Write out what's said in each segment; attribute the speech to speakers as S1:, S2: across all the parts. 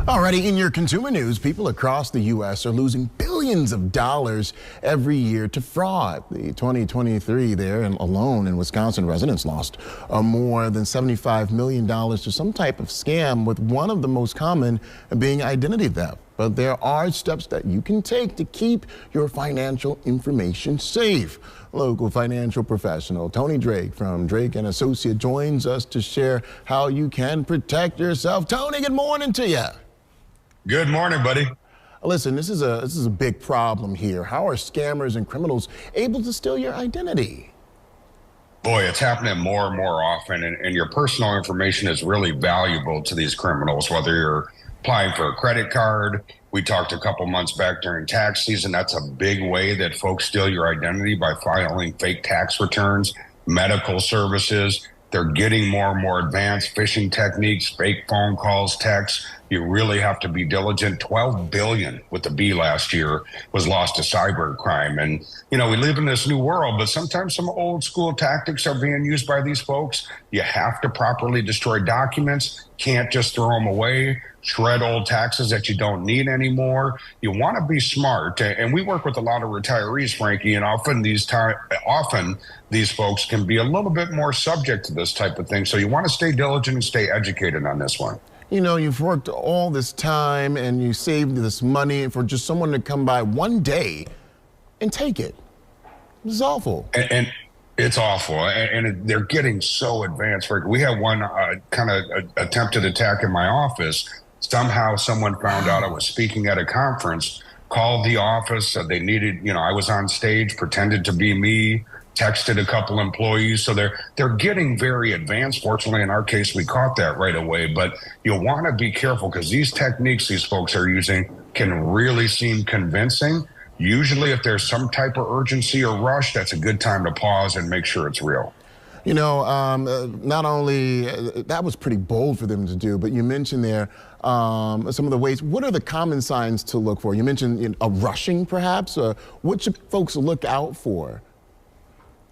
S1: Alrighty, in your consumer news, people across the U.S. are losing billions of dollars every year to fraud. The 2023 there and alone in Wisconsin, residents lost more than $75 million to some type of scam, with one of the most common being identity theft. But there are steps that you can take to keep your financial information safe. Local financial professional Tony Drake from Drake and Associate joins us to share how you can protect yourself. Tony, good morning to you.
S2: Good morning, buddy.
S1: Listen, this is a big problem here. How are scammers and criminals able to steal your identity?
S2: Boy, it's happening more and more often, and your personal information is really valuable to these criminals, whether you're applying for a credit card. We talked a couple months back during tax season. That's a big way that folks steal your identity, by filing fake tax returns, medical services. They're getting more and more advanced phishing techniques, fake phone calls, texts. You really have to be diligent. 12 billion with the B last year was lost to cybercrime. And, you know, we live in this new world, but sometimes some old school tactics are being used by these folks. You have to properly destroy documents, can't just throw them away, shred old taxes that you don't need anymore. You want to be smart. And we work with a lot of retirees, Frankie, and often these folks can be a little bit more subject to this type of thing. So you want to stay diligent and stay educated on this one.
S1: You know, you've worked all this time and you saved this money for just someone to come by one day and take it. This is awful.
S2: And it's awful. And they're getting so advanced. We had one kind of attempted attack in my office. Somehow someone found out I was speaking at a conference, called the office, said they needed, you know, I was on stage, pretended to be me, texted a couple employees. So they're getting very advanced. Fortunately, in our case, we caught that right away. But you'll want to be careful, because these techniques these folks are using can really seem convincing. Usually, if there's some type of urgency or rush, that's a good time to pause and make sure it's real.
S1: You know, not only that was pretty bold for them to do, but you mentioned there some of the ways. What are the common signs to look for? You mentioned a rushing, perhaps. What should folks look out for?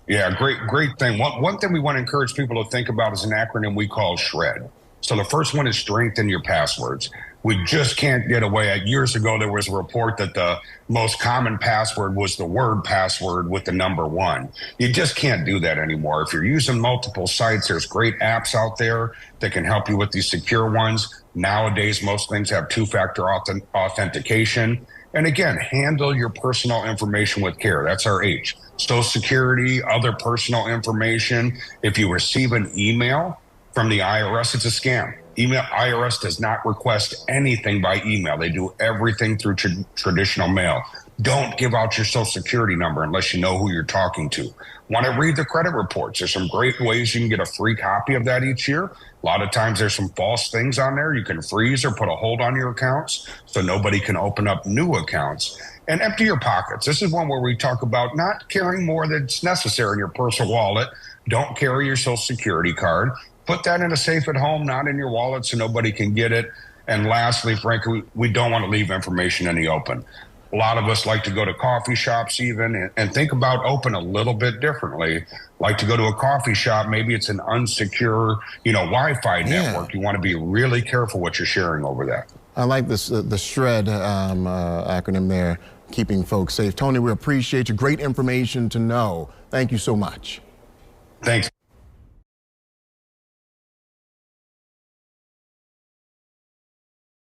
S2: Yeah, great thing. One thing we want to encourage people to think about is an acronym we call S.H.R.E.D. So the first one is strengthen your passwords. We just can't get away. Years ago, there was a report that the most common password was the word password with the number 1. You just can't do that anymore. If you're using multiple sites, there's great apps out there that can help you with these secure ones. Nowadays, most things have two-factor authentication. And again, handle your personal information with care. That's our H. Social Security, other personal information. If you receive an email from the IRS, it's a scam. IRS does not request anything by email. They do everything through traditional mail. Don't give out your Social Security number unless you know who you're talking to. Want to read the credit reports? There's some great ways you can get a free copy of that each year. A lot of times there's some false things on there. You can freeze or put a hold on your accounts so nobody can open up new accounts. And empty your pockets. This is one where we talk about not carrying more than's necessary in your personal wallet. Don't carry your Social Security card. Put that in a safe at home, not in your wallet, so nobody can get it. And lastly, frankly, we don't want to leave information in the open. A lot of us like to go to coffee shops even and think about open a little bit differently. Like to go to a coffee shop, maybe it's an unsecure, Wi-Fi network. You want to be really careful what you're sharing over that.
S1: I like this, the S.H.R.E.D acronym there, keeping folks safe. Tony, we appreciate you. Great information to know. Thank you so much.
S2: Thanks.